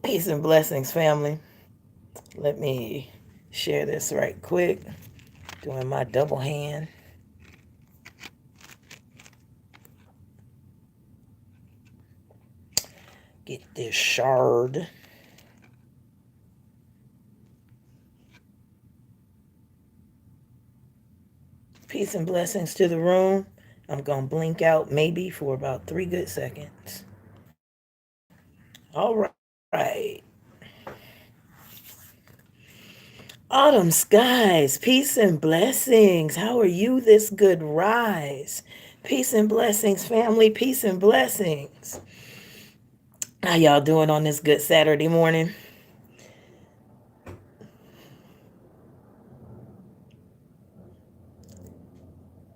Peace and blessings, family. Let me share this right quick. Doing my double hand. Get this shard. Peace and blessings to the room. I'm going to blink out maybe for about 3 good seconds. All right. Autumn skies, peace and blessings. How are you this good rise? Peace and blessings, family. Peace and blessings. How y'all doing on this good Saturday morning?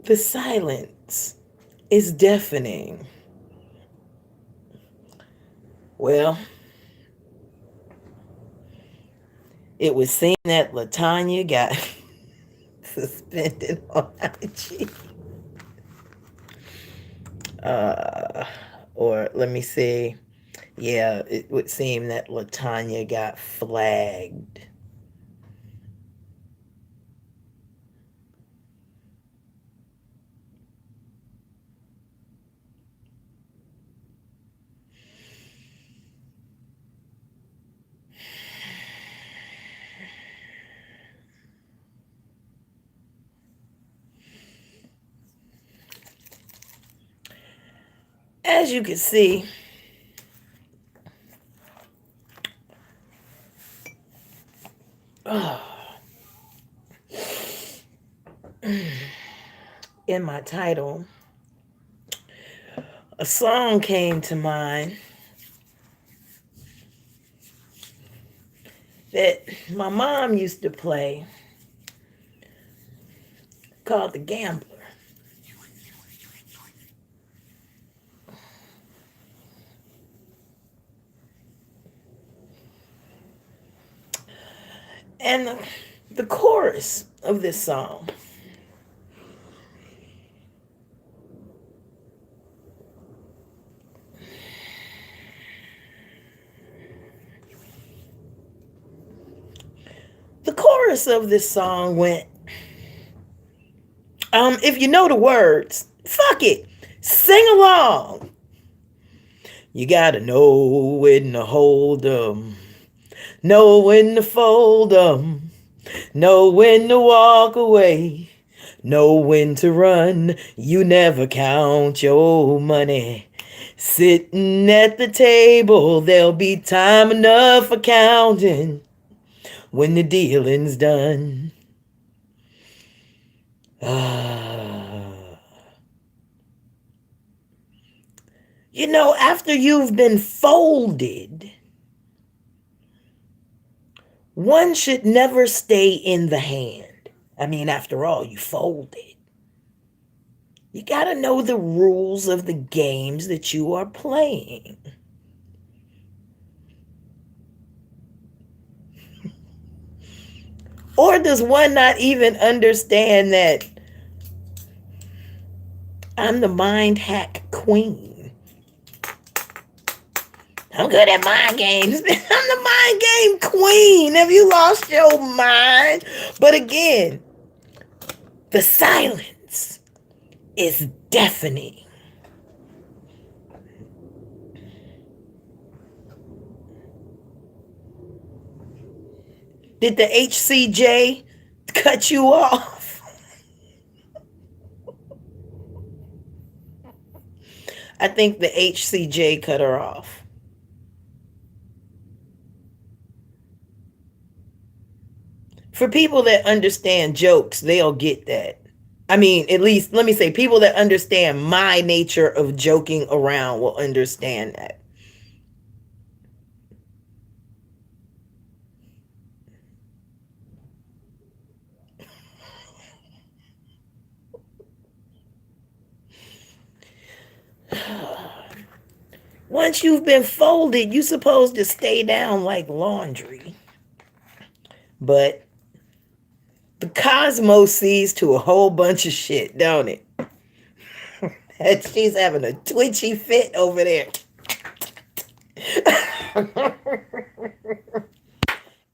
The silence is deafening. Well, it would seem that Latanya got suspended on IG. Or let me see. Yeah, it would seem that Latanya got flagged. As you can see, in my title, a song came to mind that my mom used to play called The Gambler. And the chorus of this song went, if you know the words, fuck it, sing along. You gotta know when to hold 'em, know when to fold 'em, know when to walk away, know when to run. You never count your money. Sitting at the table, there'll be time enough for counting when the dealing's done. You know, after you've been folded, one should never stay in the hand. I mean, after all, you folded. You gotta know the rules of the games that you are playing. Or does one not even understand that I'm the mind hack queen? I'm good at mind games. I'm the mind game queen. Have you lost your mind? But again, the silence is deafening. Did the HCJ cut you off? I think the HCJ cut her off. For people that understand jokes, they'll get that. I mean, at least, let me say, people that understand my nature of joking around will understand that. Once you've been folded, you're supposed to stay down like laundry. But the cosmos sees to a whole bunch of shit, don't it? And she's having a twitchy fit over there.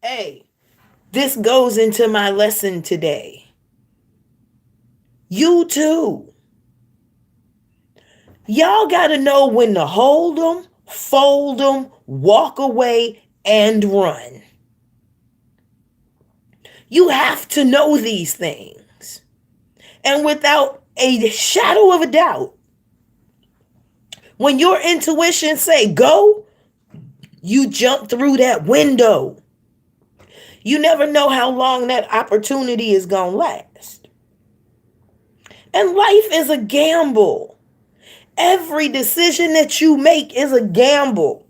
Hey, this goes into my lesson today. You too. Y'all got to know when to hold them, fold them, walk away, and run. You have to know these things. And without a shadow of a doubt, when your intuition say go, you jump through that window. You never know how long that opportunity is going to last. And life is a gamble. Every decision that you make is a gamble.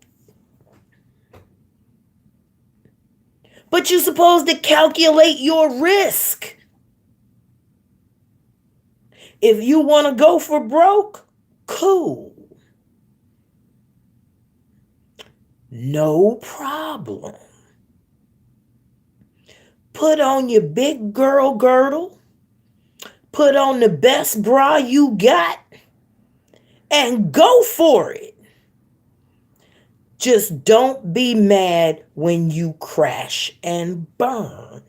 But you're supposed to calculate your risk. If you want to go for broke, cool. No problem. Put on your big girl girdle. Put on the best bra you got. And go for it. Just don't be mad when you crash and burn.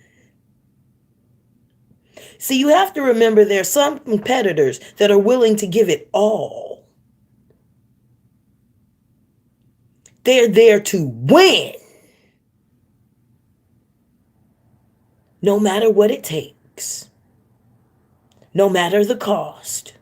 See, you have to remember there are some competitors that are willing to give it all. They're there to win. No matter what it takes. No matter the cost.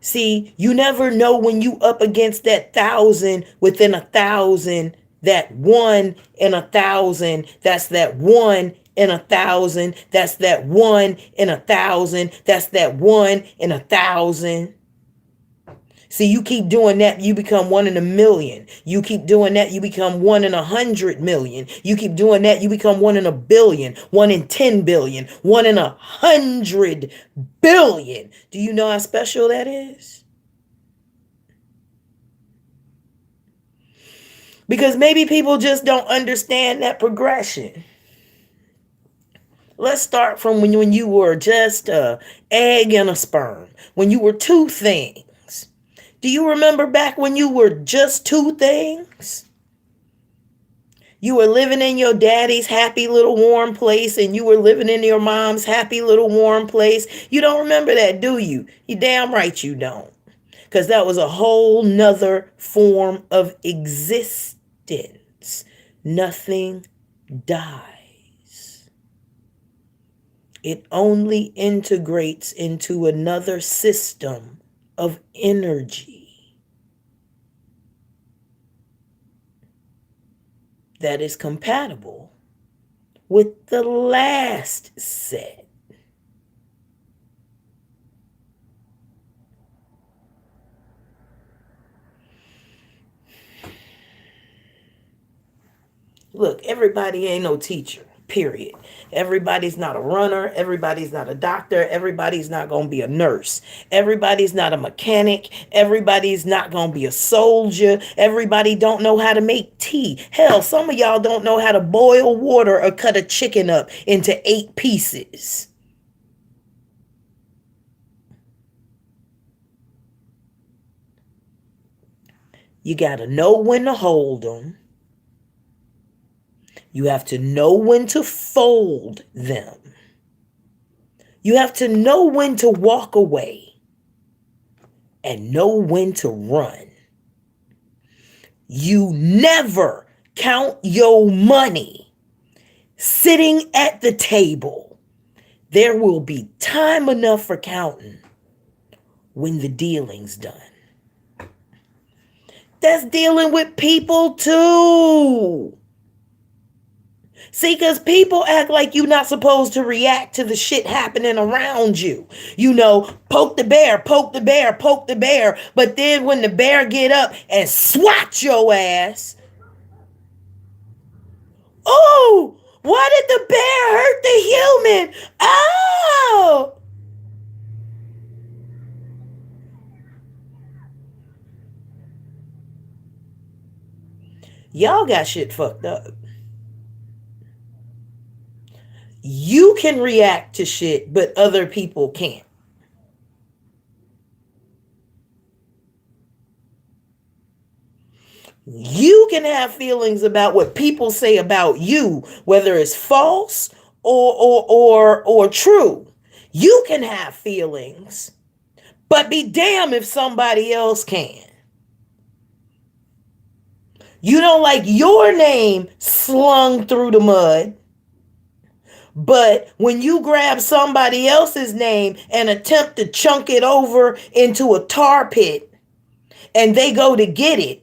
See, you never know when you up against that 1,000 within 1,000, that 1 in 1,000, that's that 1 in 1,000, that's that 1 in 1,000, that's that 1 in 1,000. See, you keep doing that, you become 1 in 1,000,000. You keep doing that, you become 1 in 100,000,000. You keep doing that, you become 1 in 1,000,000,000, 1 in 10,000,000,000, 1 in 100,000,000,000. Do you know how special that is? Because maybe people just don't understand that progression. Let's start from when you were just an egg and a sperm. When you were two things. Do you remember back when you were just two things? You were living in your daddy's happy little warm place and you were living in your mom's happy little warm place. You don't remember that, do you? You damn right you don't. Because that was a whole nother form of existence. Nothing dies. It only integrates into another system of energy that is compatible with the last set. Look, everybody ain't no teacher, period. Everybody's not a runner. Everybody's not a doctor. Everybody's not going to be a nurse. Everybody's not a mechanic. Everybody's not going to be a soldier. Everybody don't know how to make tea. Hell, some of y'all don't know how to boil water or cut a chicken up into 8 pieces. You got to know when to hold them. You have to know when to fold them. You have to know when to walk away and know when to run. You never count your money sitting at the table. There will be time enough for counting when the dealing's done. That's dealing with people too. See, because people act like you're not supposed to react to the shit happening around you. You know, poke the bear, poke the bear, poke the bear. But then when the bear get up and swat your ass, oh, why did the bear hurt the human? Oh! Y'all got shit fucked up. You can react to shit, but other people can't. You can have feelings about what people say about you, whether it's false or true. You can have feelings, but be damned if somebody else can. You don't like your name slung through the mud, but when you grab somebody else's name and attempt to chunk it over into a tar pit and they go to get it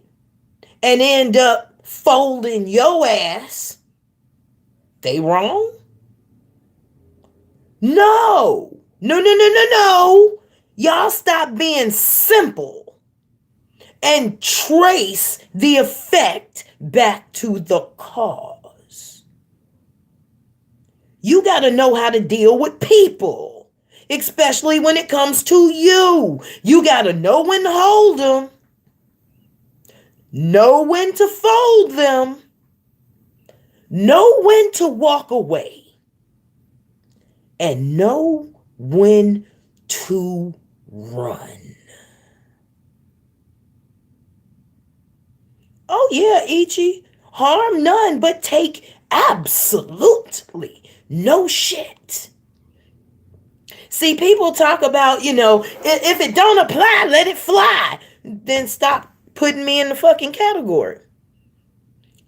and end up folding your ass, they wrong? No. No, no, no, no, no. Y'all stop being simple and trace the effect back to the cause. You got to know how to deal with people, especially when it comes to you. You got to know when to hold them, know when to fold them, know when to walk away, and know when to run. Oh yeah, Ichi. Harm none, but take absolutely no shit. See, people talk about, if it don't apply, let it fly. Then stop putting me in the fucking category.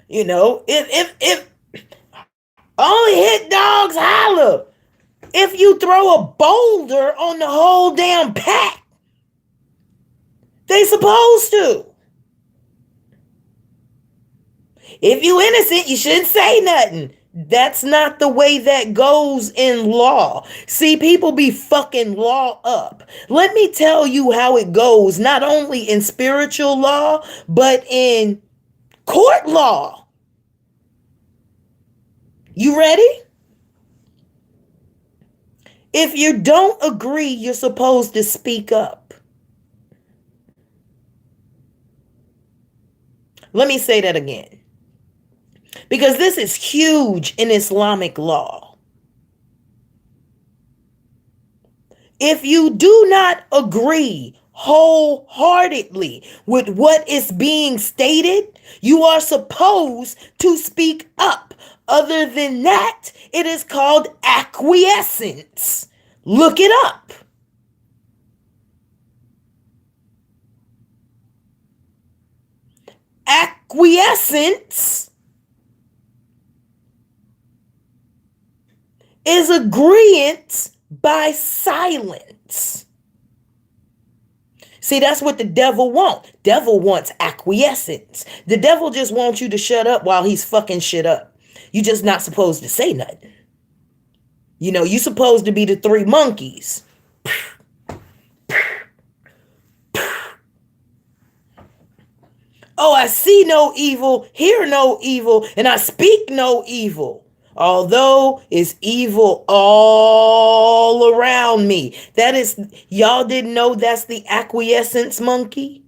If only hit dogs holler. If you throw a boulder on the whole damn pack, they supposed to. If you innocent, you shouldn't say nothing. That's not the way that goes in law. See, people be fucking law up. Let me tell you how it goes, not only in spiritual law, but in court law. You ready? If you don't agree, you're supposed to speak up. Let me say that again, because this is huge in Islamic law. If you do not agree wholeheartedly with what is being stated, you are supposed to speak up. Other than that, it is called acquiescence. Look it up. Acquiescence is agreement by silence. See, that's what the devil wants. Devil wants acquiescence. The devil just wants you to shut up while he's fucking shit up. You're just not supposed to say nothing. You're supposed to be the three monkeys. Oh, I see no evil, hear no evil, and I speak no evil. Although it's evil all around me. Y'all didn't know that's the acquiescence monkey?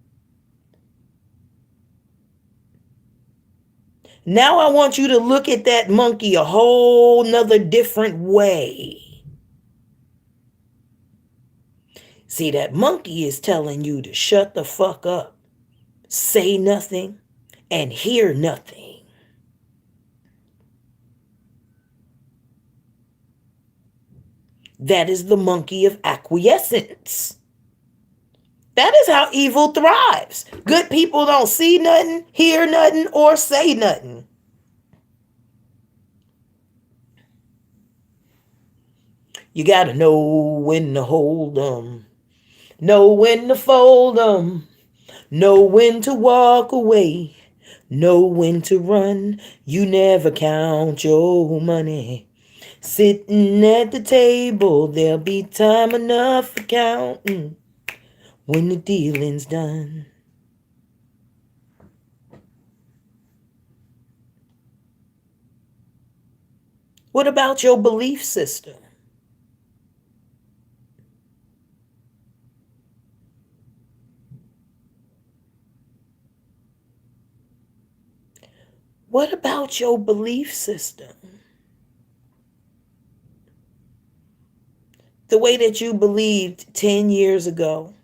Now I want you to look at that monkey a whole nother different way. See, that monkey is telling you to shut the fuck up, say nothing, and hear nothing. That is the monkey of acquiescence. That is how evil thrives. Good people don't see nothing, hear nothing, or say nothing. You got to know when to hold them, know when to fold them, know when to walk away, know when to run. You never count your money. Sitting at the table, there'll be time enough for counting when the dealing's done. What about your belief system? What about your belief system? The way that you believed 10 years ago,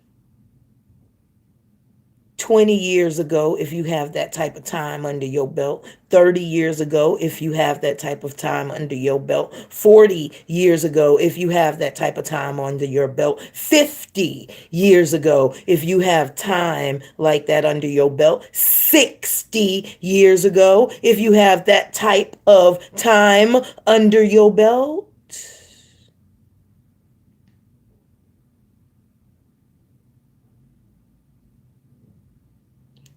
20 years ago, if you have that type of time under your belt, 30 years ago, if you have that type of time under your belt, 40 years ago, if you have that type of time under your belt, 50 years ago, if you have time like that under your belt, 60 years ago, if you have that type of time under your belt.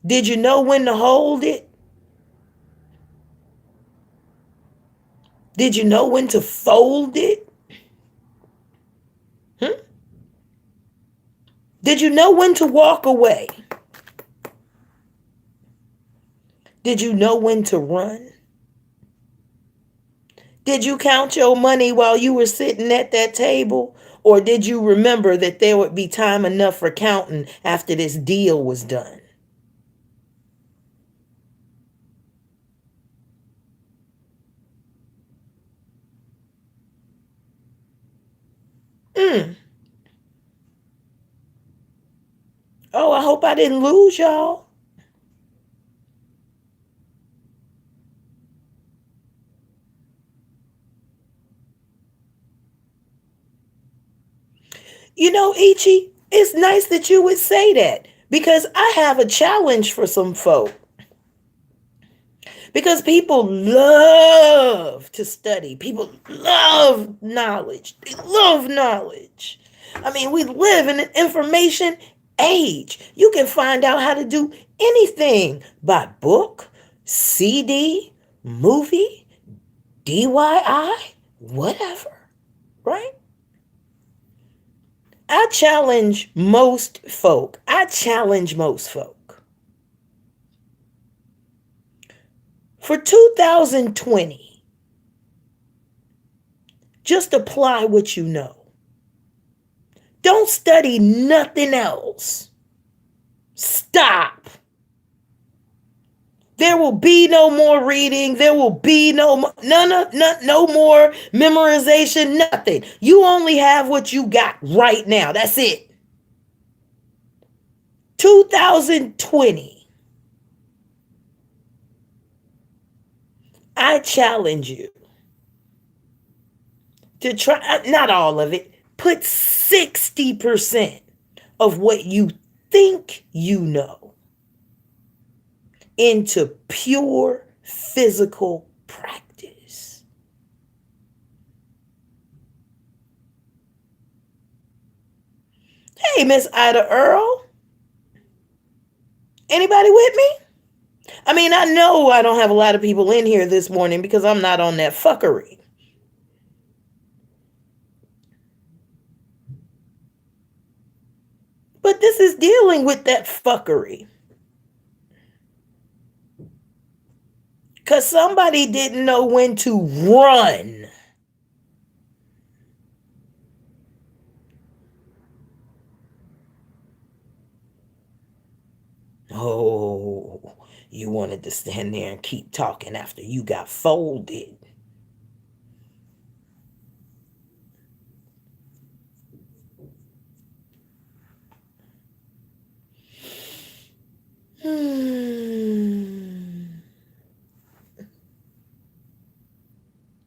Did you know when to hold it? Did you know when to fold it? Hmm? Did you know when to walk away? Did you know when to run? Did you count your money while you were sitting at that table? Or did you remember that there would be time enough for counting after this deal was done? Mm. Oh, I hope I didn't lose y'all. You know, Ichi, it's nice that you would say that because I have a challenge for some folk. Because people love to study, people love knowledge, they love knowledge. I mean, we live in an information age. You can find out how to do anything by book, CD, movie, DIY, whatever, right? I challenge most folk for 2020. Just apply what you know. Don't study nothing else. Stop. There will be no more reading. There will be no more memorization, nothing. You only have what you got right now. That's it. 2020. I challenge you to try, not all of it, put 60% of what you think you know into pure physical practice. Hey, Miss Ida Earl, anybody with me? I mean, I know I don't have a lot of people in here this morning because I'm not on that fuckery. But this is dealing with that fuckery. Because somebody didn't know when to run. Oh, you wanted to stand there and keep talking after you got folded. Hmm.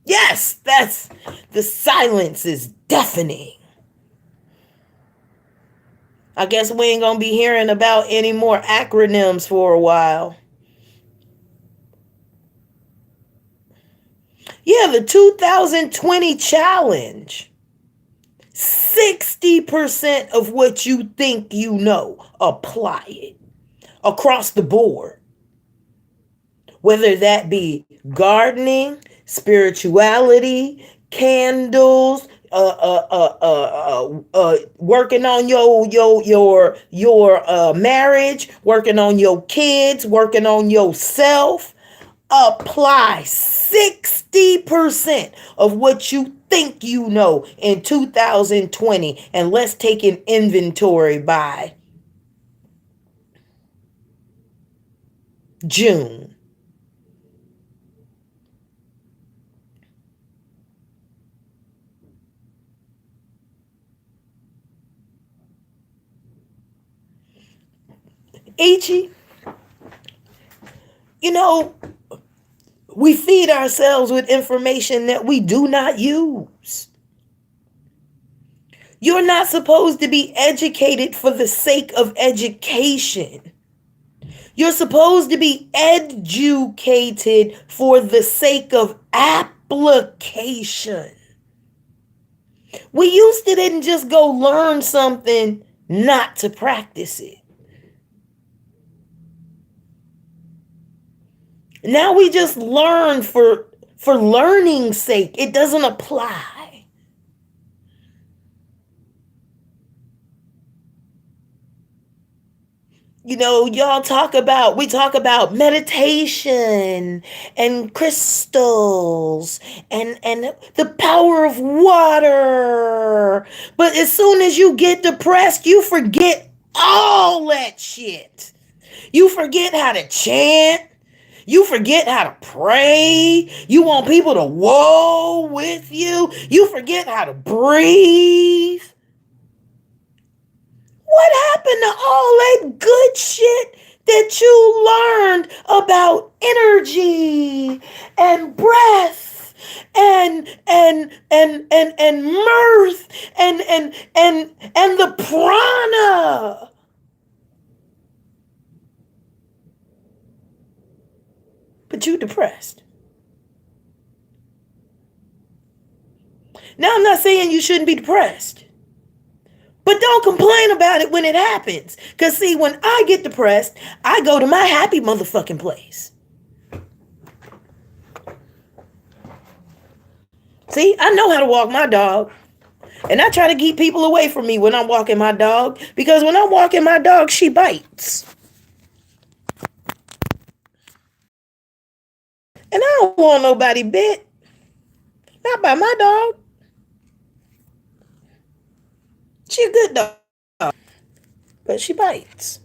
Yes, that's the silence is deafening. I guess we ain't gonna be hearing about any more acronyms for a while. Yeah, the 2020 challenge. 60% of what you think you know, apply it across the board. Whether that be gardening, spirituality, candles, working on your marriage, working on your kids, working on yourself. Apply 60% of what you think you know in 2020, and let's take an inventory by June. Ichi, you know, we feed ourselves with information that we do not use. You're not supposed to be educated for the sake of education. You're supposed to be educated for the sake of application. We used to didn't just go learn something not to practice it. Now we just learn for learning's sake. It doesn't apply. You know, we talk about meditation and crystals and the power of water. But as soon as you get depressed, you forget all that shit. You forget how to chant. You forget how to pray. You want people to whoa with you. You forget how to breathe. What happened to all that good shit that you learned about energy and breath and mirth and the prana? But you depressed. Now I'm not saying you shouldn't be depressed. But don't complain about it when it happens. Because, see, when I get depressed, I go to my happy motherfucking place. See, I know how to walk my dog. And I try to keep people away from me when I'm walking my dog. Because when I'm walking my dog, she bites. And I don't want nobody bit. Not by my dog. She a good dog. But she bites.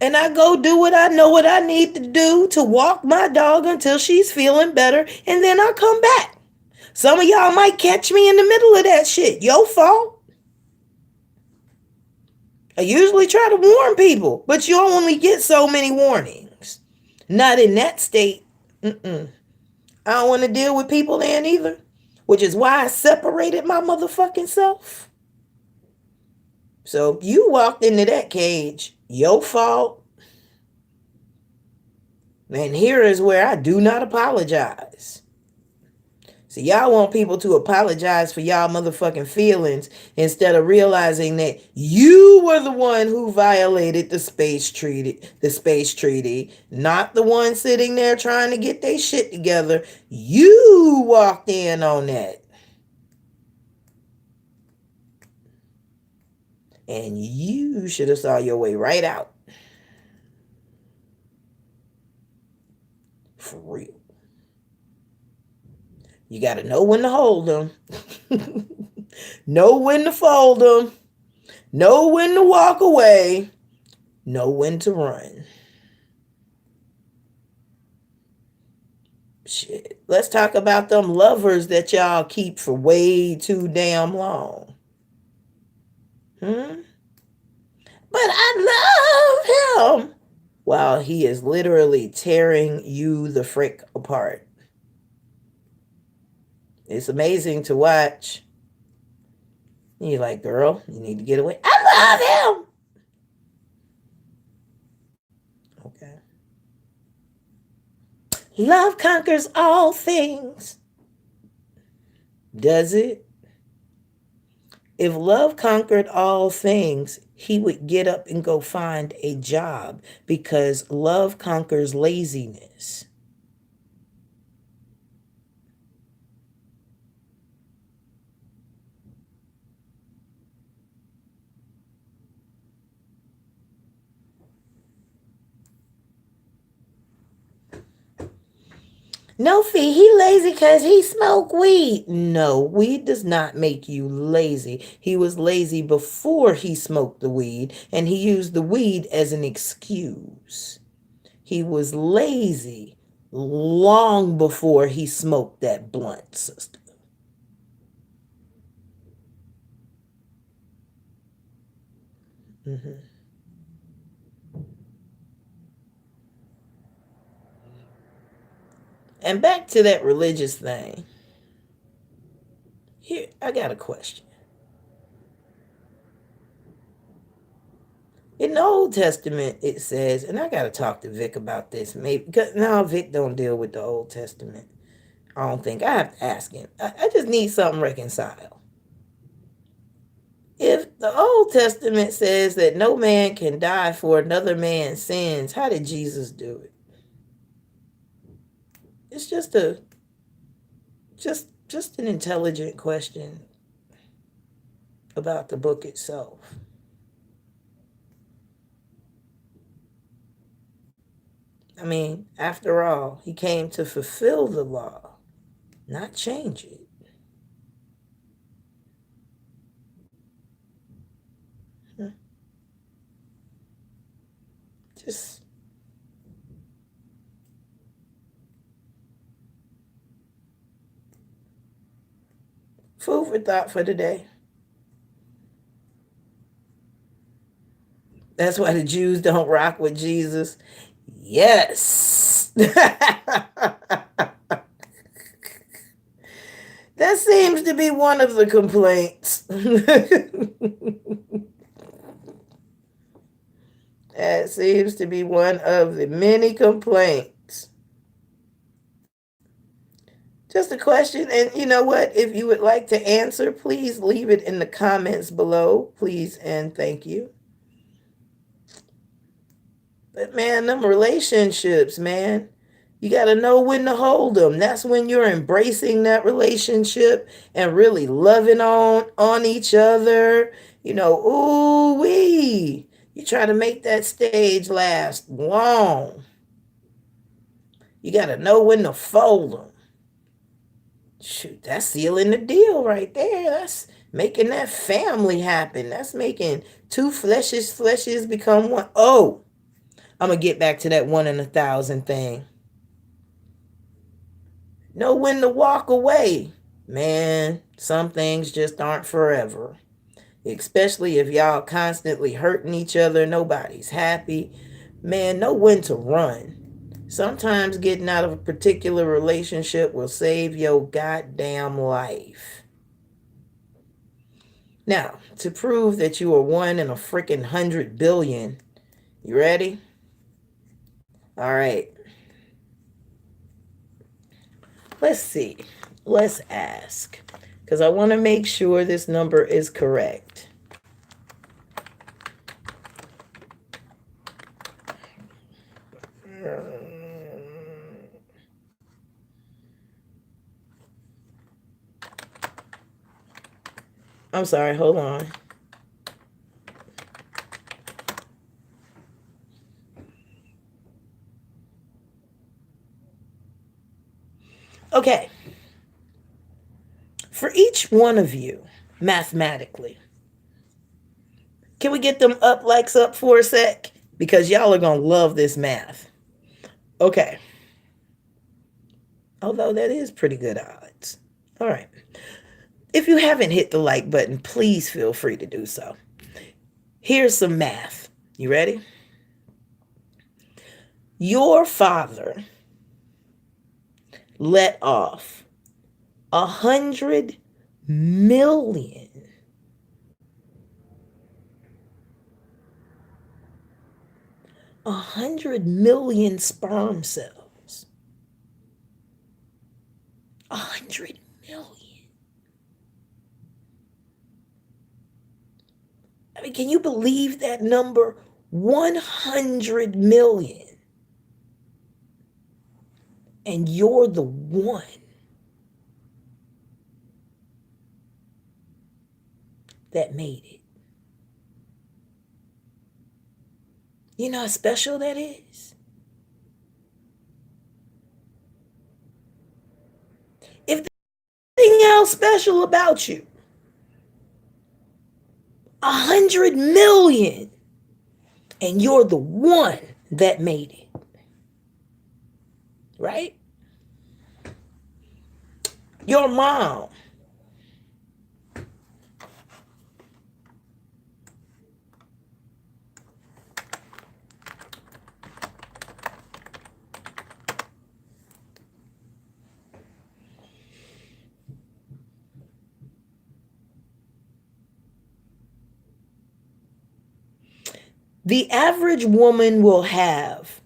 And I go do what I need to do to walk my dog until she's feeling better. And then I come back. Some of y'all might catch me in the middle of that shit. Your fault. I usually try to warn people, but you only get so many warnings. Not in that state. I don't want to deal with people then either. Which is why I separated my motherfucking self. So you walked into that cage. Your fault. And here is where I do not apologize. So y'all want people to apologize for y'all motherfucking feelings instead of realizing that you were the one who violated the space treaty, not the one sitting there trying to get their shit together. You walked in on that. And you should have saw your way right out. For real. You got to know when to hold them. Know when to fold them. Know when to walk away. Know when to run. Shit. Let's talk about them lovers that y'all keep for way too damn long. But I love him. While he is literally tearing you the frick apart. It's amazing to watch. And you're like, girl, you need to get away. I love him. Okay. Love conquers all things. Does it? If love conquered all things, he would get up and go find a job because love conquers laziness. No, Fee, he lazy because he smoke weed. No, weed does not make you lazy. He was lazy before he smoked the weed, and he used the weed as an excuse. He was lazy long before he smoked that blunt, sister. And back to that religious thing. Here, I got a question. In the Old Testament, it says, and I got to talk to Vic about this, maybe, because now Vic don't deal with the Old Testament. I don't think I have to ask him. I just need something reconciled. If the Old Testament says that no man can die for another man's sins, how did Jesus do it? It's just an intelligent question about the book itself. I mean, after all, he came to fulfill the law, not change it. Just food for thought for today. That's why the Jews don't rock with Jesus. Yes. That seems to be one of the complaints. That seems to be one of the many complaints. Just a question, and you know what? If you would like to answer, please leave it in the comments below. Please and thank you. But man, them relationships, man, you got to know when to hold them. That's when you're embracing that relationship and really loving on each other. You know, ooh wee. You try to make that stage last long. You got to know when to fold them. Shoot, that's sealing the deal right there. That's making that family happen. That's making two fleshes become one. Oh, I'm going to get back to that 1 in 1,000 thing. Know when to walk away. Man, some things just aren't forever. Especially if y'all constantly hurting each other. Nobody's happy. Man, know when to run. Sometimes getting out of a particular relationship will save your goddamn life. Now, to prove that you are 1 in a freaking 100 billion, you ready? All right. Let's see. Let's ask. Because I want to make sure this number is correct. I'm sorry, hold on. Okay. For each one of you, mathematically, can we get them up likes up for a sec? Because y'all are going to love this math. Okay. Although that is pretty good odds. All right. If you haven't hit the like button, please feel free to do so. Here's some math. You ready? Your father let off 100 million. 100 million sperm cells. 100 million. I mean, can you believe that number? 100 million. And you're the one that made it. You know how special that is? If there's anything else special about you, 100 million, and you're the one that made it. Right? Your mom. The average woman will have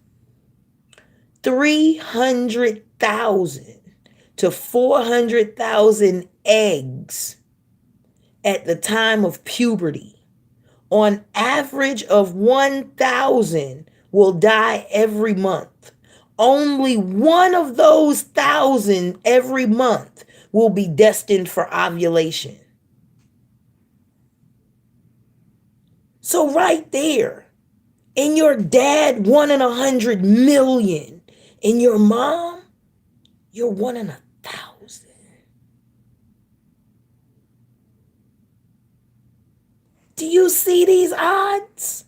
300,000 to 400,000 eggs at the time of puberty. On average of 1,000 will die every month. Only one of those 1,000 every month will be destined for ovulation. So right there, in your dad 1 in 100 million, in your mom, you're 1 in 1,000. Do you see these odds?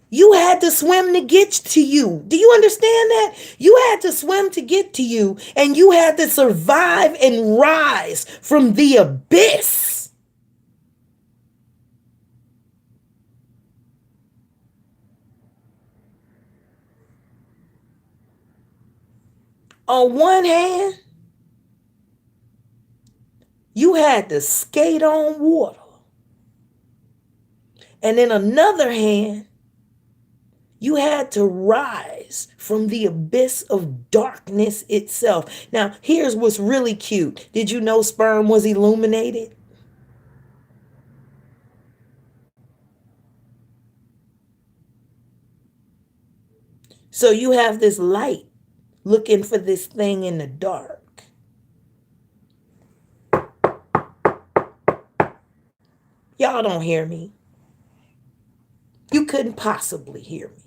You had to swim to get to you. Do you understand that? You had to swim to get to you, and you had to survive and rise from the abyss. On one hand, you had to skate on water. And in another hand, you had to rise from the abyss of darkness itself. Now, here's what's really cute. Did you know sperm was illuminated? So you have this light looking for this thing in the dark. Y'all don't hear me. You couldn't possibly hear me.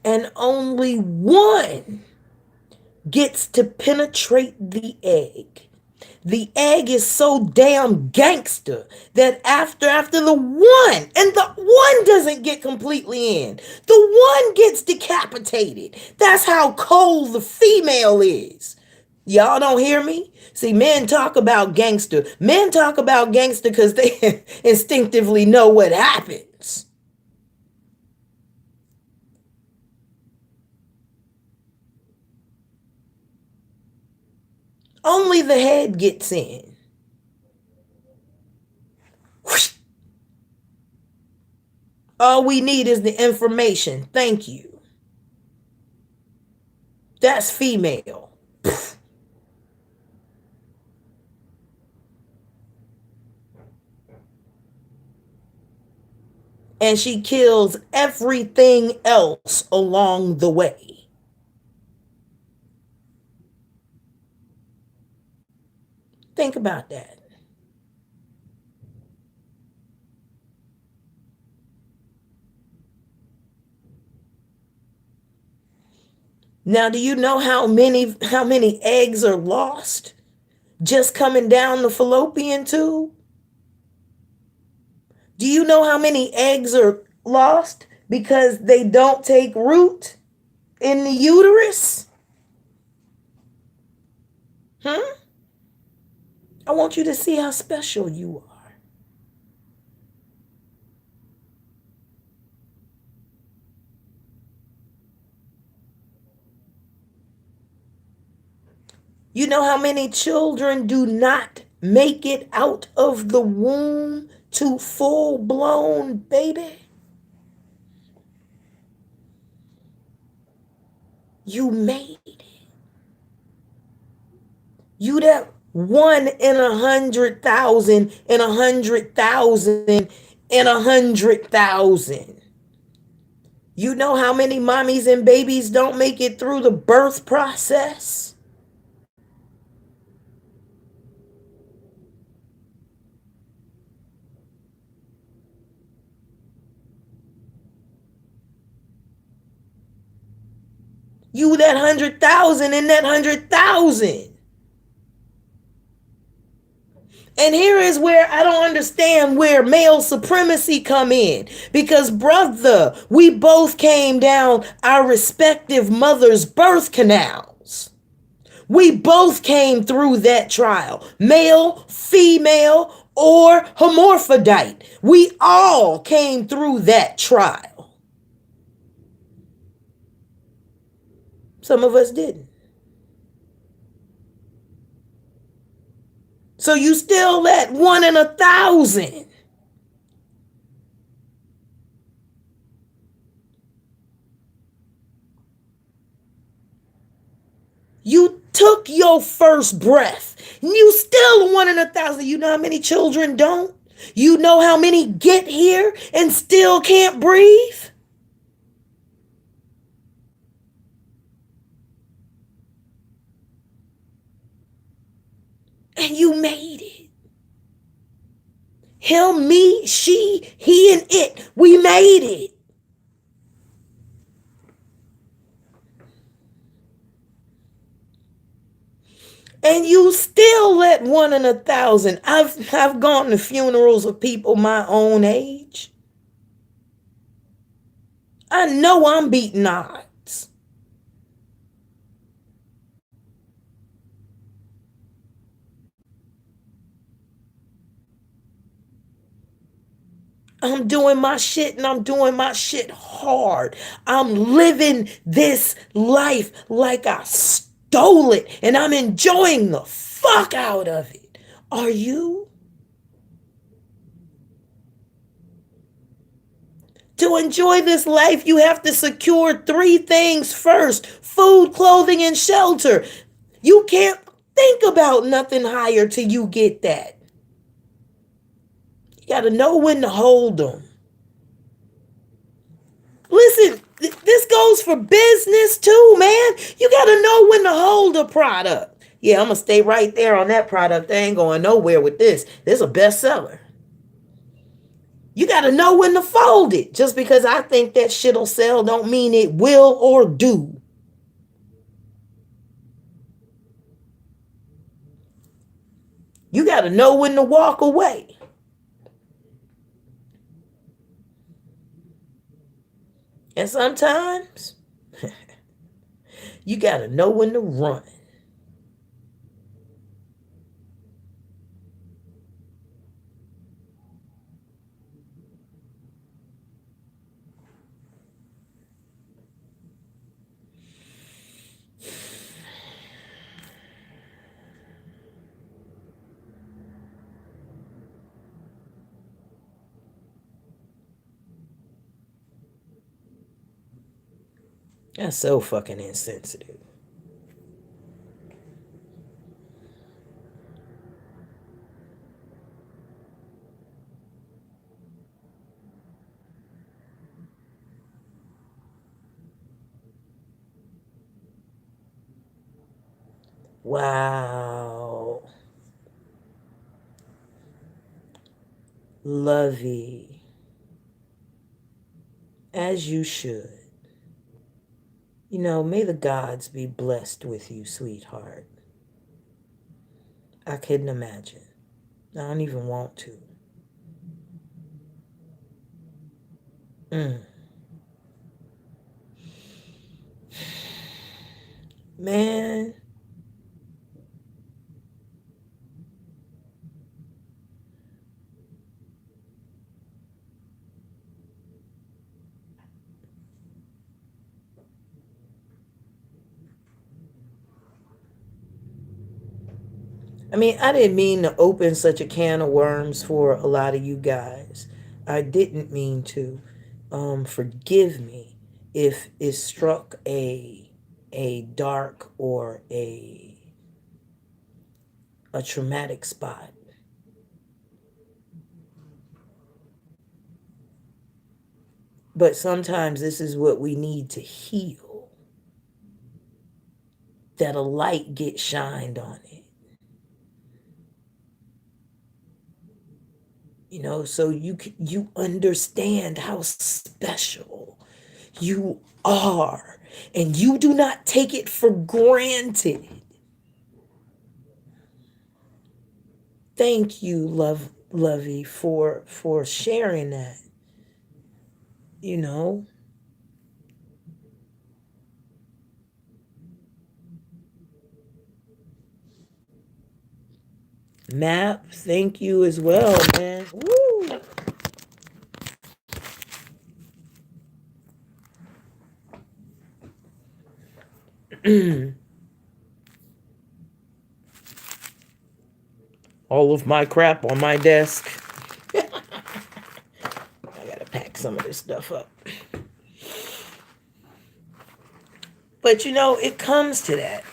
And only one gets to penetrate the egg. The egg is so damn gangster that after the one, and the one doesn't get completely in, the one gets decapitated. That's how cold the female is. Y'all don't hear me? See, men talk about gangster. Men talk about gangster because they instinctively know what happens. Only the head gets in. All we need is the information. Thank you. That's female. And she kills everything else along the way. Think about that. Now, do you know how many eggs are lost just coming down the fallopian tube? Do you know how many eggs are lost because they don't take root in the uterus? I want you to see how special you are. You know how many children do not make it out of the womb to full-blown baby? You made it. You that 1 in 100,000 in 100,000 in 100,000. You know how many mommies and babies don't make it through the birth process? You that 100,000 and that 100,000. And here is where I don't understand where male supremacy come in. Because brother, we both came down our respective mother's birth canals. We both came through that trial. Male, female, or hermaphrodite. We all came through that trial. Some of us didn't. So you still let 1 in 1,000. You took your first breath. And you still 1 in 1,000. You know how many children don't? You know how many get here and still can't breathe? And you made it. Him, me, she, he, and it. We made it. And you still let 1 in 1,000. I've gone to funerals of people my own age. I know I'm beating odds. I'm doing my shit and I'm doing my shit hard. I'm living this life like I stole it and I'm enjoying the fuck out of it. Are you? To enjoy this life, you have to secure 3 things first: food, clothing, and shelter. You can't think about nothing higher till you get that. You got to know when to hold them. Listen, this goes for business too, man. You got to know when to hold a product. Yeah, I'm going to stay right there on that product. I ain't going nowhere with this. This is a bestseller. You got to know when to fold it. Just because I think that shit'll sell don't mean it will or do. You got to know when to walk away. And sometimes you got to know when to run. That's so fucking insensitive. Wow. Lovey. As you should. You know, may the gods be blessed with you, sweetheart. I couldn't imagine. I don't even want to. Mm. Man, I mean, I didn't mean to open such a can of worms for a lot of you guys. I didn't mean to. Forgive me if it struck a dark or a traumatic spot. But sometimes this is what we need to heal. That a light gets shined on it. You know, so you understand how special you are, and you do not take it for granted. Thank you, Lovey, for sharing that. You know, Map, thank you as well, man. Woo! All of my crap on my desk. I gotta pack some of this stuff up. But you know, it comes to that.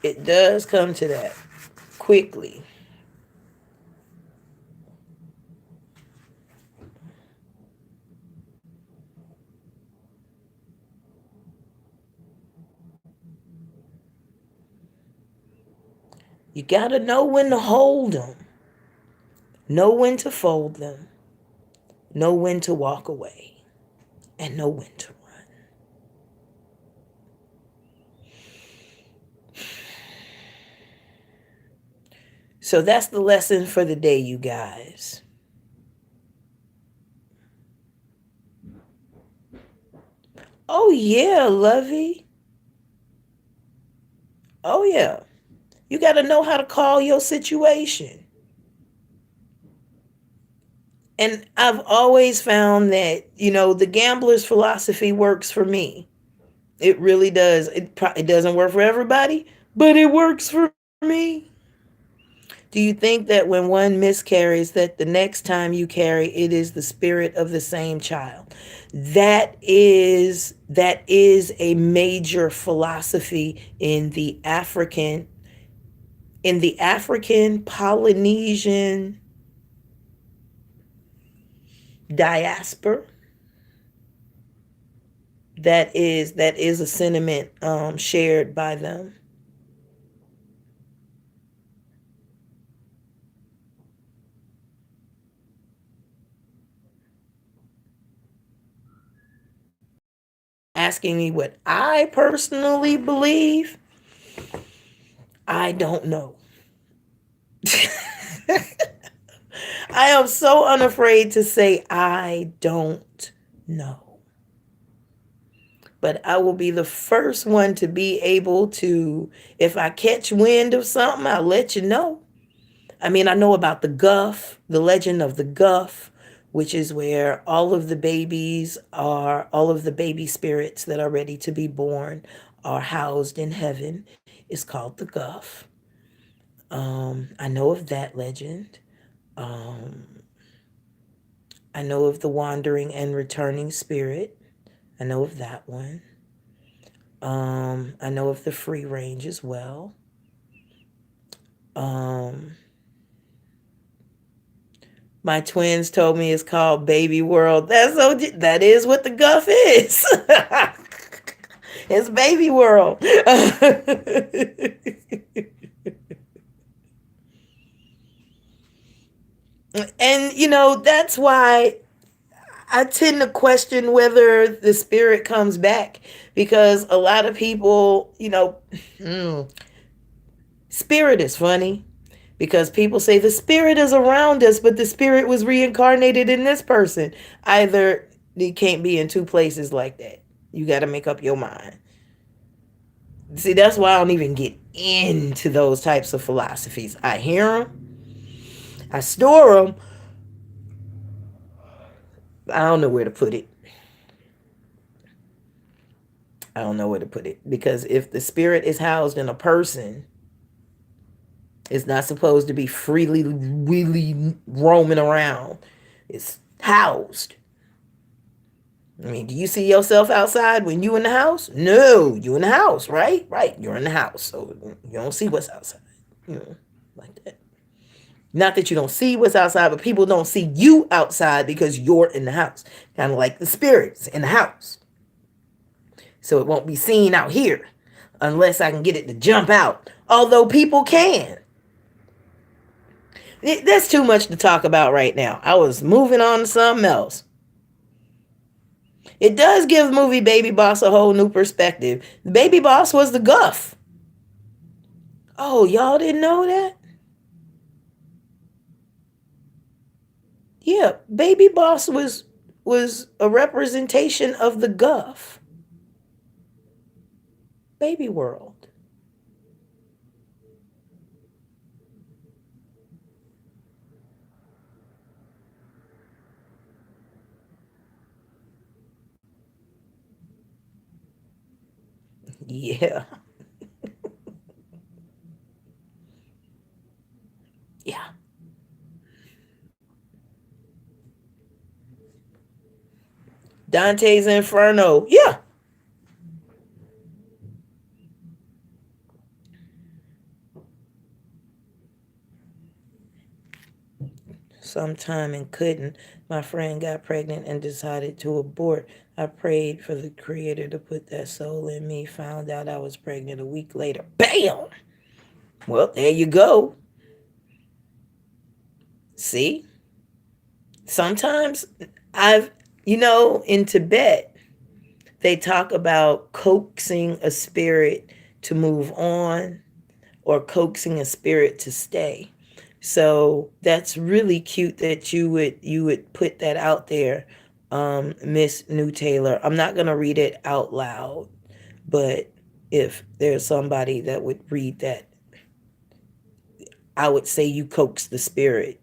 It does come to that quickly. You gotta know when to hold them, know when to fold them, know when to walk away, and know when to run. So that's the lesson for the day, you guys. Oh, yeah, Lovey. Oh, yeah. You got to know how to call your situation. And I've always found that, you know, the gambler's philosophy works for me. It really does. It doesn't work for everybody, but it works for me. Do you think that when one miscarries, that the next time you carry, it is the spirit of the same child? That is a major philosophy in the African Polynesian diaspora. That is a sentiment shared by them. Asking me what I personally believe, I don't know. I am so unafraid to say I don't know. But I will be the first one to be able to, if I catch wind of something, I'll let you know. I mean, I know about the Guff, the legend of the Guff, which is where all of the baby spirits that are ready to be born are housed in heaven. It's called the Guff. I know of that legend. Um, I know of the wandering and returning spirit. I know of that one. I know of the free range as well. Um, my twins told me it's called Baby World. That is what the Guff is. It's Baby World. And you know, that's why I tend to question whether the spirit comes back, because a lot of people, spirit is funny because people say the spirit is around us, but the spirit was reincarnated in this person. Either you can't be in two places like that. You got to make up your mind. See, that's why I don't even get into those types of philosophies. I hear them, I store them. I don't know where to put it. I don't know where to put it, because if the spirit is housed in a person, it's not supposed to be freely, really roaming around. It's housed. I mean, do you see yourself outside when you in the house? No, you in the house, right? Right, you're in the house, so you don't see what's outside. You know, like that. Not that you don't see what's outside, but people don't see you outside because you're in the house. Kind of like the spirits in the house. So it won't be seen out here unless I can get it to jump out. Although people can. That's too much to talk about right now. I was moving on to something else. It does give movie Baby Boss a whole new perspective. The Baby Boss was the Guff. Oh, y'all didn't know that? Yeah, Baby Boss was a representation of the Guff. Baby World. Yeah. Yeah. Dante's Inferno. Yeah. Sometime and couldn't. My friend got pregnant and decided to abort. I prayed for the creator to put that soul in me. Found out I was pregnant a week later. Bam! Well, there you go. See? Sometimes I've, in Tibet, they talk about coaxing a spirit to move on or coaxing a spirit to stay. So that's really cute that you would put that out there, Miss New Taylor. I'm not gonna read it out loud, but if there's somebody that would read that, I would say you coax the spirit.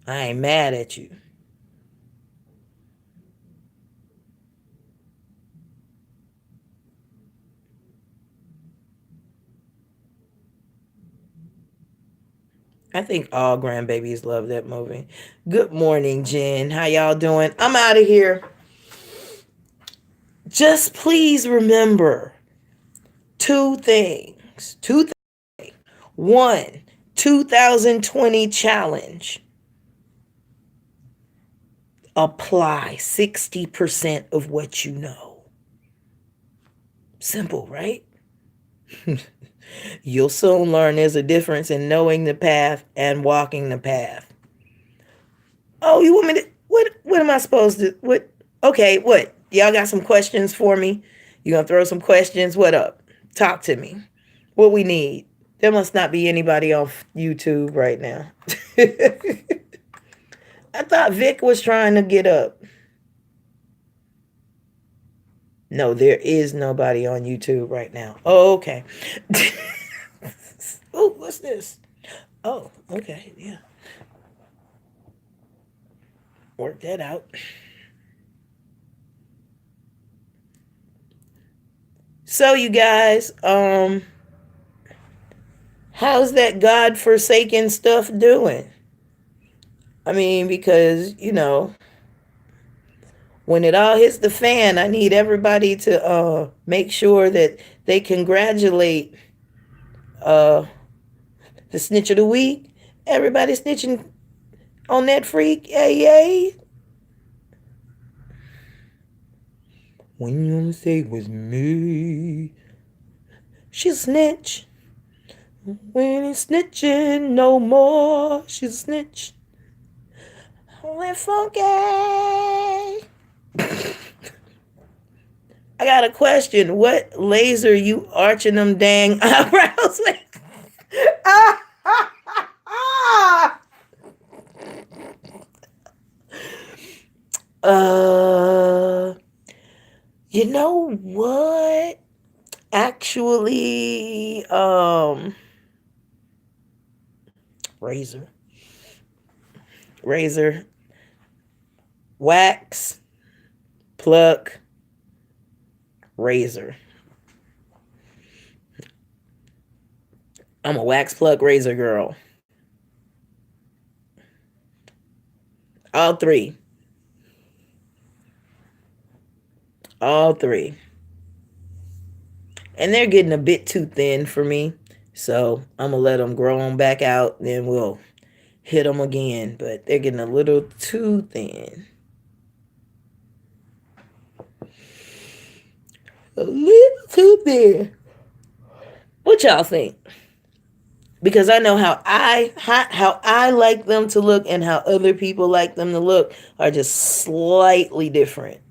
I ain't mad at you. I think all grandbabies love that movie. Good morning, Jen. How y'all doing? I'm out of here. Just please remember two things. One, 2020 challenge. Apply 60% of what you know. Simple, right? You'll soon learn there's a difference in knowing the path and walking the path. Oh, you want me to what am I supposed to what okay, what? Y'all got some questions for me? You gonna throw some questions? What up? Talk to me. What we need. There must not be anybody on YouTube right now. I thought Vic was trying to get up. No, there is nobody on YouTube right now. Oh, okay. Oh, what's this? Oh, okay. Yeah. Work that out. So you guys, how's that God forsaken stuff doing? I mean, because, when it all hits the fan, I need everybody to make sure that they congratulate uh the snitch of the week. Everybody snitching on that freak. Yay, yay. When you wanna say it was me, she's a snitch. We ain't snitching no more. She's a snitch. We're funky. I got a question. What laser you arching them dang eyebrows with? uh, you know what? Actually, razor, razor, wax, pluck, razor. I'm a wax plug razor girl. All three. All three. And they're getting a bit too thin for me. So I'm going to let them grow on back out. Then we'll hit them again. But they're getting a little too thin. A little too thin. What y'all think? Because I know how I like them to look and how other people like them to look are just slightly different.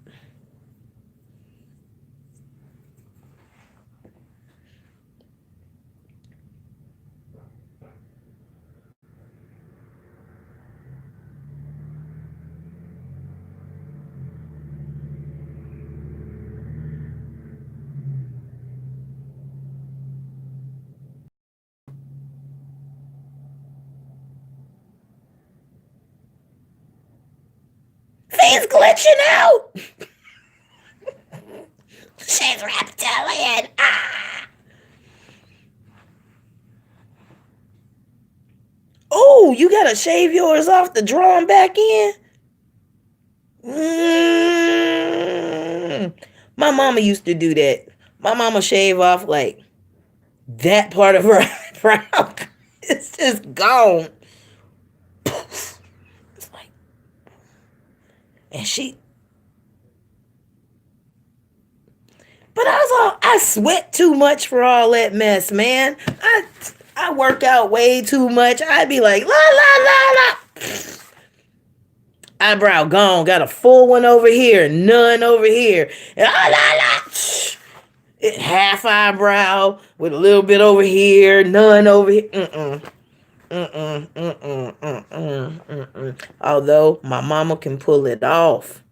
Fans glitching out. She's reptilian. Ah. Oh, you gotta shave yours off to draw them back in? Mm. My mama used to do that. My mama shave off like that part of her eyebrow. It's just gone. It's like, and she, but I sweat too much for all that mess, man. I work out way too much. I'd be like, la la la la. Eyebrow gone. Got a full one over here, none over here, and la la la. Half eyebrow with a little bit over here, none over here. Mm-mm. Mm-mm, mm-mm, mm-mm, mm-mm. Although my mama can pull it off.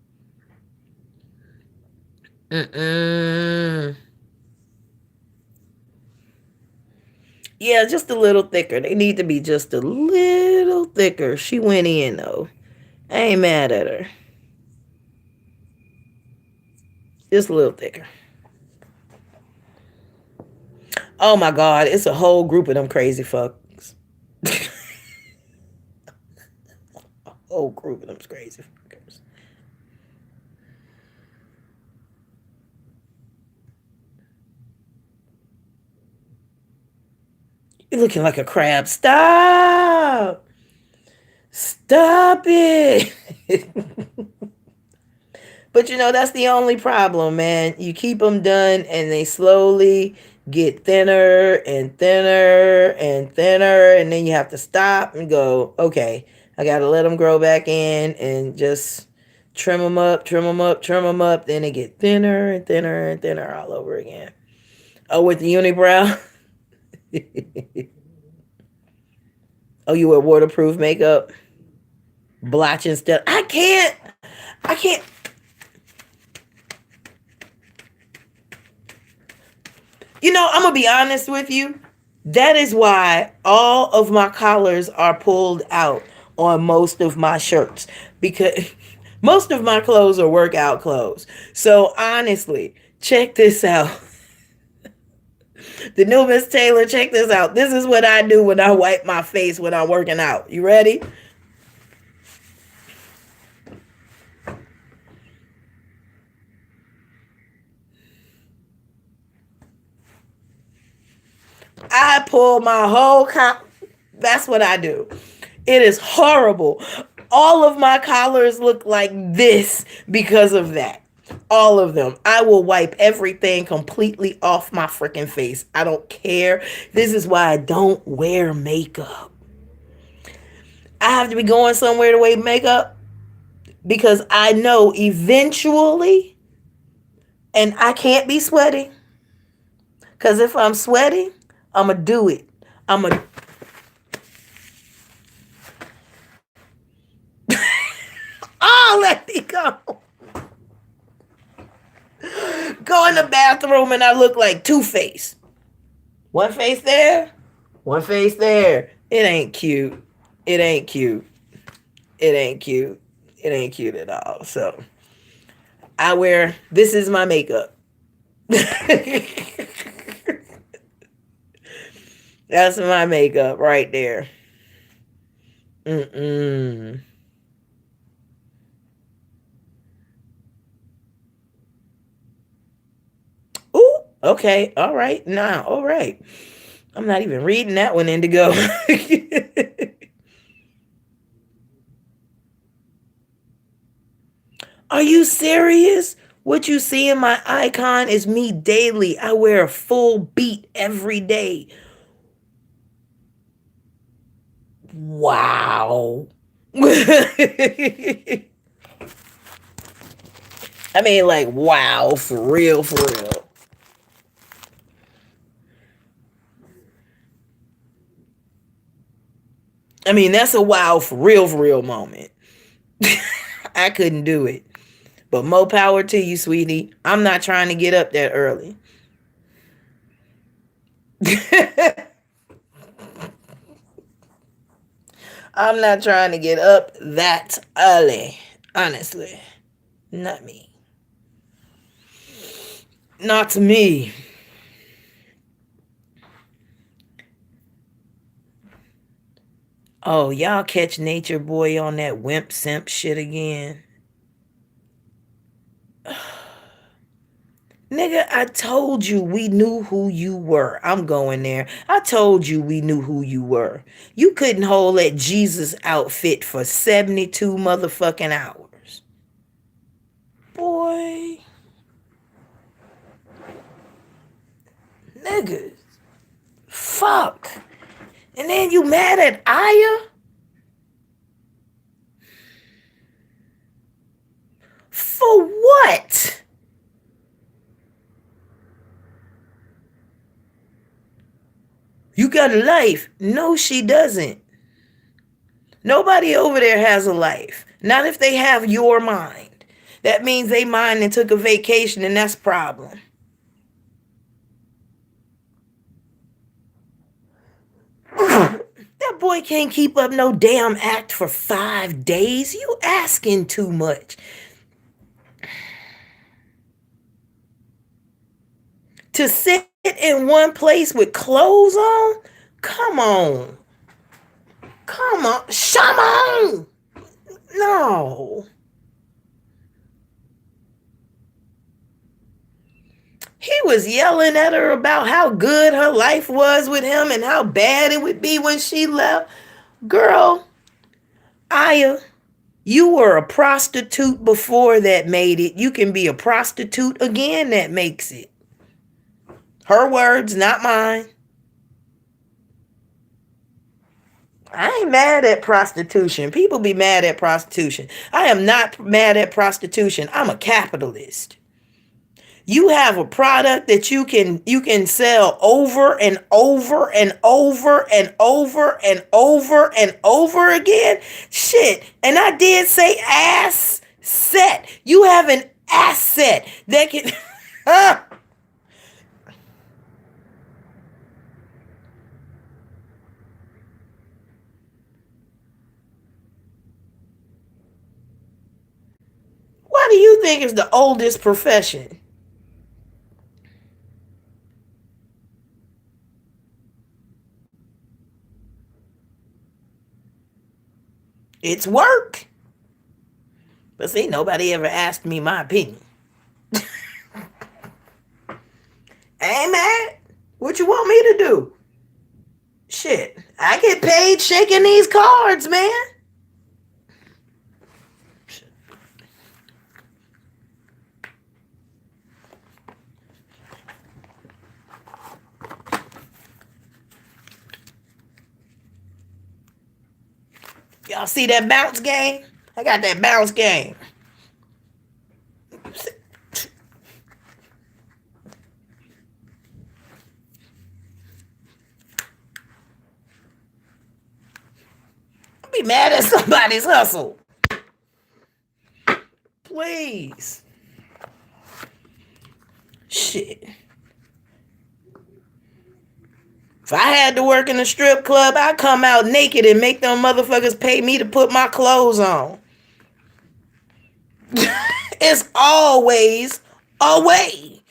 Mm-mm. Yeah, just a little thicker. They need to be just a little thicker. She went in though. I ain't mad at her. Just a little thicker. Oh my God, it's a whole group of them crazy fucks. A whole group of them crazy fuckers. You're looking like a crab. Stop. Stop it. But you know, that's the only problem, man. You keep them done and they slowly get thinner and thinner and thinner. And then you have to stop and go, okay, I got to let them grow back in and just trim them up, trim them up, trim them up. Then they get thinner and thinner and thinner all over again. Oh, with the unibrow? Oh, you wear waterproof makeup? Blotching stuff. I can't. I can't. You know, I'm going to be honest with you. That is why all of my collars are pulled out on most of my shirts because most of my clothes are workout clothes. So honestly, check this out. The new Miss Taylor, check this out. This is what I do when I wipe my face when I'm working out. You ready? I pull my whole that's what I do. It is horrible. All of my collars look like this because of that. All of them. I will wipe everything completely off my freaking face. I don't care. This is why I don't wear makeup. I have to be going somewhere to wear makeup because I know eventually, and I can't be sweating. Because if I'm sweating, I'm going to do it. I'm going to. Oh, let me go. Go in the bathroom and I look like Two-Face. One face there, one face there. It ain't cute. It ain't cute. It ain't cute. It ain't cute at all. So I wear, this is my makeup. That's my makeup right there. Mm-mm. Ooh, okay. All right. Now, all right. I'm not even reading that one, Indigo. Are you serious? What you see in my icon is me daily. I wear a full beat every day. Wow. I mean, like, wow, for real, for real. I mean, that's a wow, for real moment. I couldn't do it. But more power to you, sweetie. I'm not trying to get up that early. I'm not trying to get up that early. Honestly. Not me. Not to me. Oh, y'all catch Nature Boy on that wimp simp shit again. Nigga, I told you we knew who you were. I'm going there. I told you we knew who you were. You couldn't hold that Jesus outfit for 72 motherfucking hours. Boy. Nigga. Fuck. And then you mad at Aya? For what? You got a life. No, she doesn't. Nobody over there has a life. Not if they have your mind. That means they mind and took a vacation, and that's a problem. That boy can't keep up no damn act for 5 days. You asking too much. To sit in one place with clothes on? Come on. Come on. Come on. No. He was yelling at her about how good her life was with him and how bad it would be when she left. Girl, Aya, you were a prostitute before that made it. You can be a prostitute again that makes it. Her words, not mine. I ain't mad at prostitution. People be mad at prostitution. I am not mad at prostitution. I'm a capitalist. You have a product that you can sell over and over and over and over and over and over again. Shit. And I did say ass set. You have an asset that can Why do you think it's the oldest profession? It's work. But see, nobody ever asked me my opinion. Ain't mad. What you want me to do? Shit, I get paid shaking these cards, man. Y'all see that bounce game? I got that bounce game. Be mad at somebody's hustle. Please. Shit. If I had to work in a strip club, I'd come out naked and make them motherfuckers pay me to put my clothes on. It's always a way.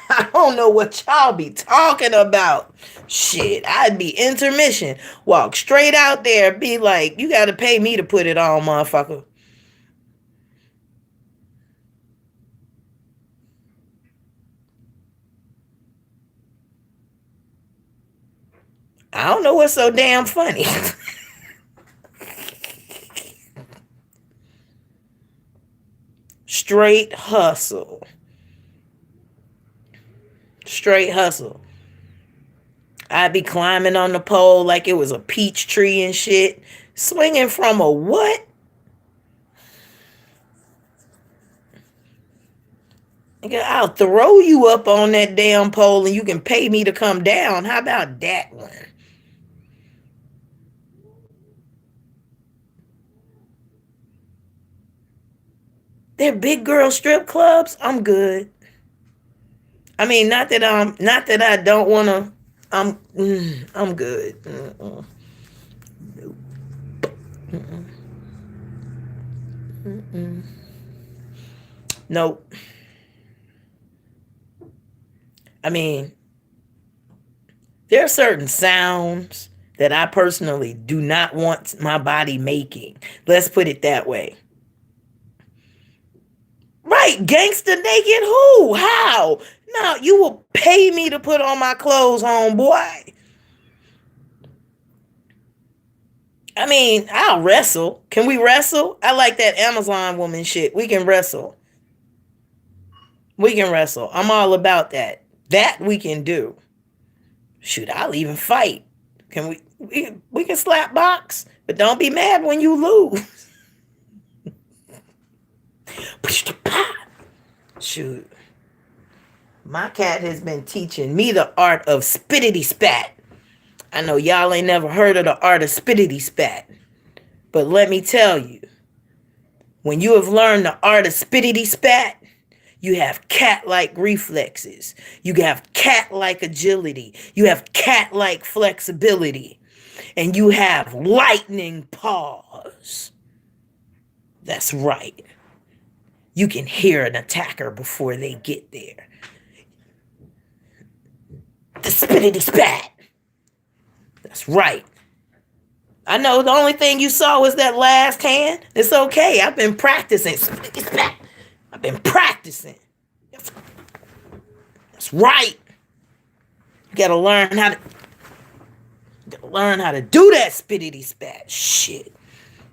I don't know what y'all be talking about. Shit, I'd be intermission. Walk straight out there, be like, you gotta pay me to put it on, motherfucker. I don't know what's so damn funny. Straight hustle. Straight hustle. I'd be climbing on the pole like it was a peach tree and shit. Swinging from a what? Nigga, I'll throw you up on that damn pole and you can pay me to come down. How about that one? They're big girl strip clubs. I'm good. I mean, not that I don't wanna. I'm good. Mm-mm. Mm-mm. Mm-mm. Nope. I mean, there are certain sounds that I personally do not want my body making. Let's put it that way. Right, gangster naked who? How? No, you will pay me to put on my clothes, homeboy. I mean, I'll wrestle. Can we wrestle? I like that Amazon woman shit. We can wrestle. We can wrestle. I'm all about that. That we can do. Shoot, I'll even fight. Can we can slap box, but don't be mad when you lose. Shoot. My cat has been teaching me the art of spittity spat. I know y'all ain't never heard of the art of spittity spat. But let me tell you, when you have learned the art of spittity spat, you have cat-like reflexes. You have cat-like agility. You have cat-like flexibility. And you have lightning paws. That's right. You can hear an attacker before they get there. The spittity spat. That's right. I know the only thing you saw was that last hand. It's okay. I've been practicing. I've been practicing. That's right. You gotta learn how to do that spittity spat. Shit.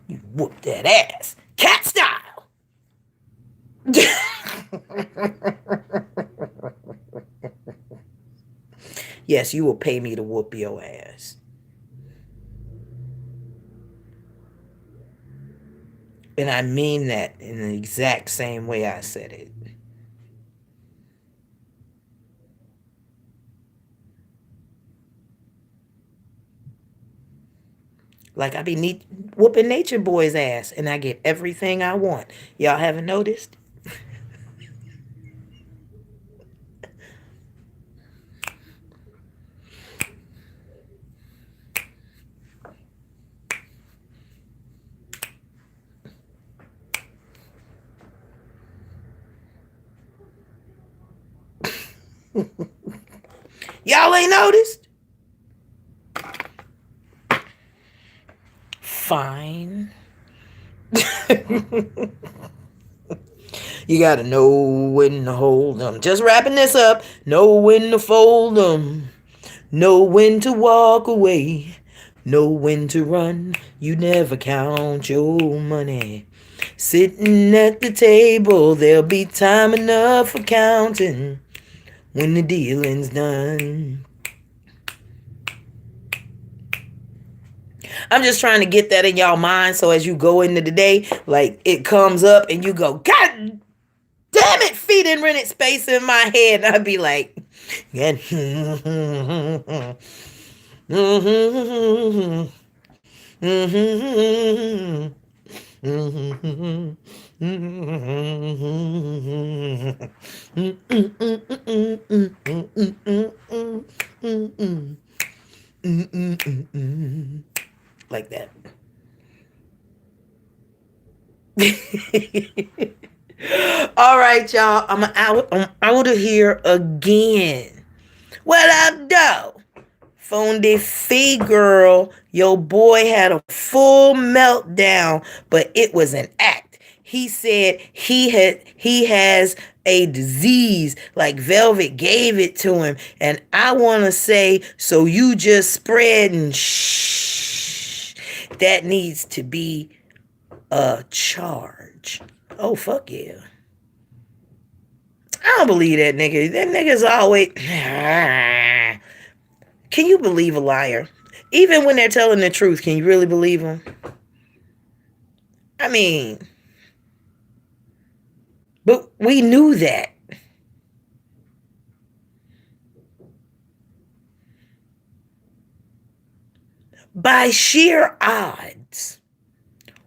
You whoop that ass. Cat style. Yes, you will pay me to whoop your ass. And I mean that in the exact same way I said it. Like I be whooping Nature Boy's ass and I get everything I want. Y'all haven't noticed? Y'all ain't noticed? Fine. You gotta know when to hold them. Just wrapping this up. Know when to fold them. Know when to walk away. Know when to run. You never count your money. Sitting at the table, there'll be time enough for counting when the dealing's done. I'm just trying to get that in y'all mind so as you go into the day, like it comes up and you go, God damn it, feet and rented space in my head. And I'd be like, like that. All right, y'all. I'm out of here again. What up, though? Phone de fee girl. Your boy had a full meltdown, but it was an act. He said he has a disease, like Velvet gave it to him. And I want to say, so you just spread and shh. That needs to be a charge. Oh, fuck yeah. I don't believe that nigga. That nigga's always... Can you believe a liar? Even when they're telling the truth, can you really believe them? I mean... But we knew that. By sheer odds,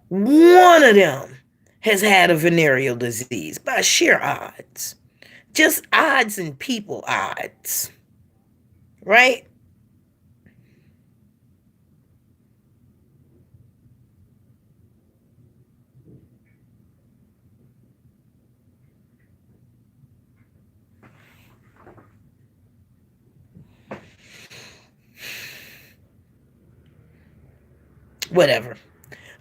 one of them has had a venereal disease. By sheer odds. Just odds and people odds. Right? Whatever.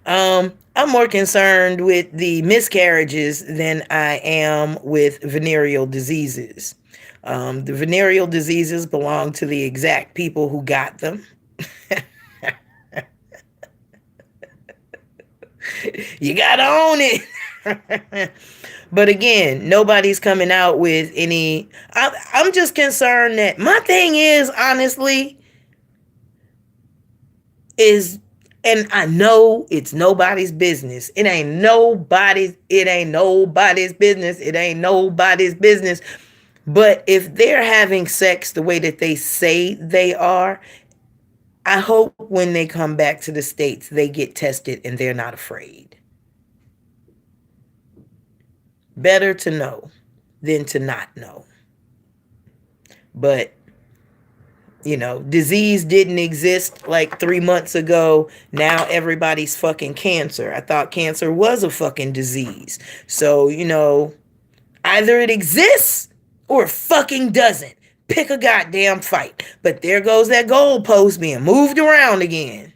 I'm more concerned with the miscarriages than I am with venereal diseases. The venereal diseases belong to the exact people who got them. You gotta own it. But again, nobody's coming out with any. I'm just concerned that my thing is, honestly, is, and I know it's nobody's business. It ain't nobody's business. It ain't nobody's business. But if they're having sex the way that they say they are, I hope when they come back to the States, they get tested and they're not afraid. Better to know than to not know. But disease didn't exist like 3 months ago. Now everybody's fucking cancer. I thought cancer was a fucking disease. So, either it exists or it fucking doesn't. Pick a goddamn fight. But there goes that goalpost being moved around again.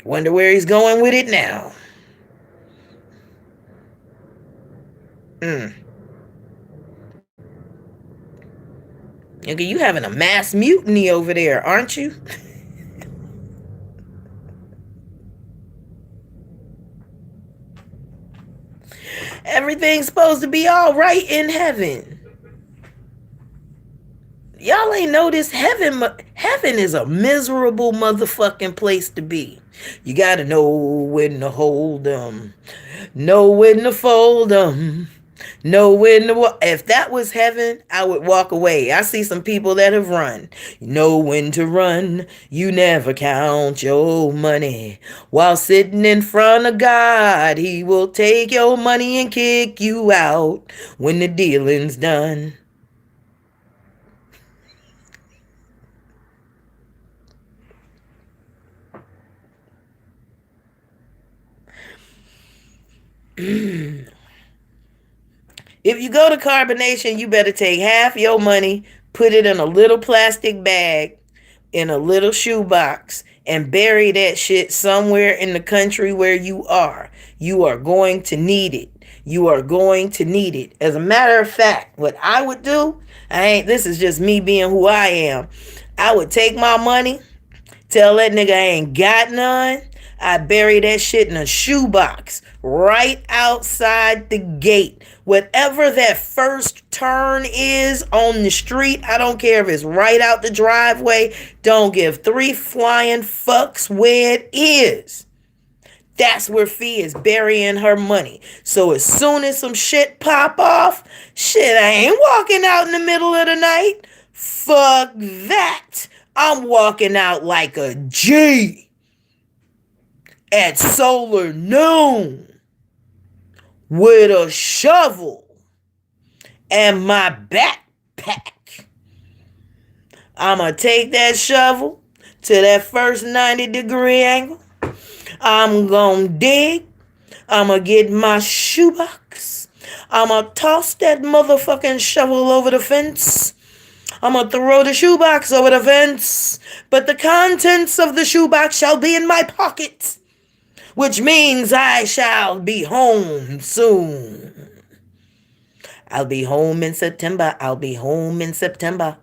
Wonder where he's going with it now. Nigga, you having a mass mutiny over there, aren't you? Everything's supposed to be all right in heaven. Y'all ain't noticed heaven is a miserable motherfucking place to be. You gotta know when to hold them, know when to fold them, know when to. If that was heaven, I would walk away. I see some people that have run. You know when to run. You never count your money while sitting in front of God. He will take your money and kick you out when the dealing's done. If you go to carbonation, you better take half your money, put it in a little plastic bag, in a little shoebox, and bury that shit somewhere in the country where you are. You are going to need it. You are going to need it. As a matter of fact, what I would do, this is just me being who I am. I would take my money, tell that nigga I ain't got none. I bury that shit in a shoebox right outside the gate. Whatever that first turn is on the street, I don't care if it's right out the driveway. Don't give three flying fucks where it is. That's where Fee is burying her money. So as soon as some shit pop off, shit, I ain't walking out in the middle of the night. Fuck that. I'm walking out like a G at solar noon with a shovel and my backpack. I'ma take that shovel to that first 90-degree angle. I'm gonna dig. I'ma get my shoebox. I'ma toss that motherfucking shovel over the fence. I'ma throw the shoebox over the fence. But the contents of the shoebox shall be in my pocket, which means I shall be home soon. I'll be home in September. I'll be home in September.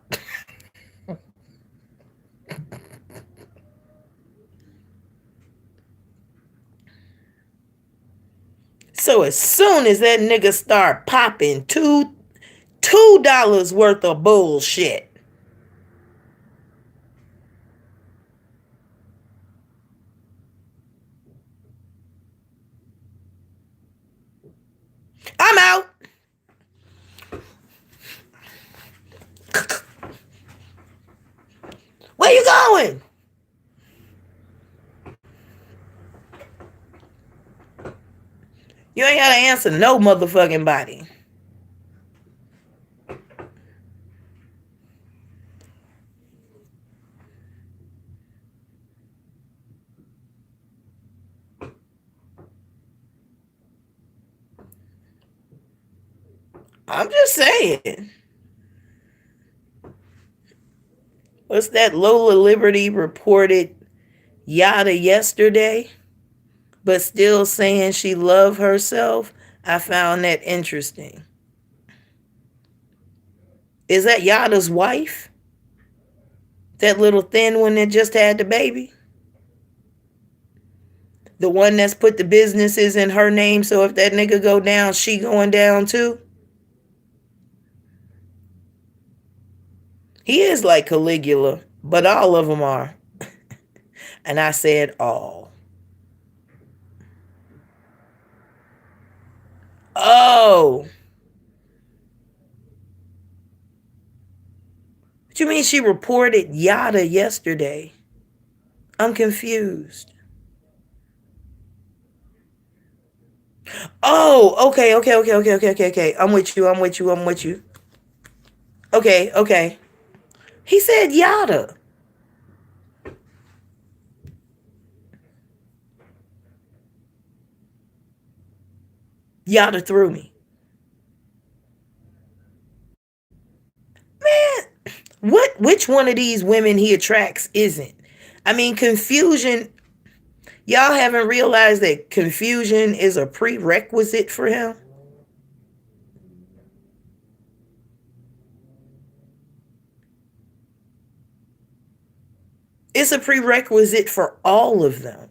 So as soon as that nigga start popping $2 worth of bullshit, I'm out. Where you going? You ain't gotta answer no motherfucking body. I'm just saying. What's that? Lola Liberty reported Yada yesterday, but still saying she loved herself. I found that interesting. Is that Yada's wife? That little thin one that just had the baby? The one that's put the businesses in her name, so if that nigga go down, she going down too? He is like Caligula, but all of them are. And I said all. Oh. What you mean she reported Yada yesterday? I'm confused. Oh, okay. I'm with you. Okay. He said Yada. Yada threw me. Man, which one of these women he attracts isn't? I mean, confusion. Y'all haven't realized that confusion is a prerequisite for him? It's a prerequisite for all of them.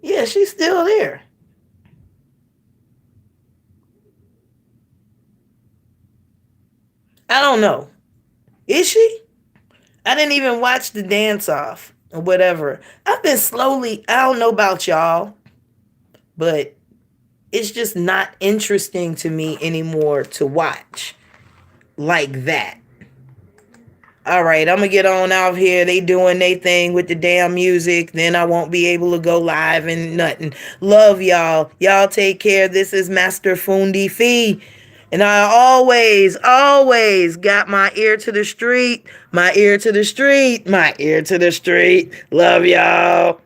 Yeah, she's still there. I don't know. Is she? I didn't even watch the dance off or whatever. I've been slowly, I don't know about y'all, but it's just not interesting to me anymore to watch like that. All right, I'm gonna get on out here. They doing their thing with the damn music. Then I won't be able to go live and nothing. Love y'all. Y'all take care. This is Master Fundi Fee. And I always got my ear to the street. My ear to the street. My ear to the street. Love y'all.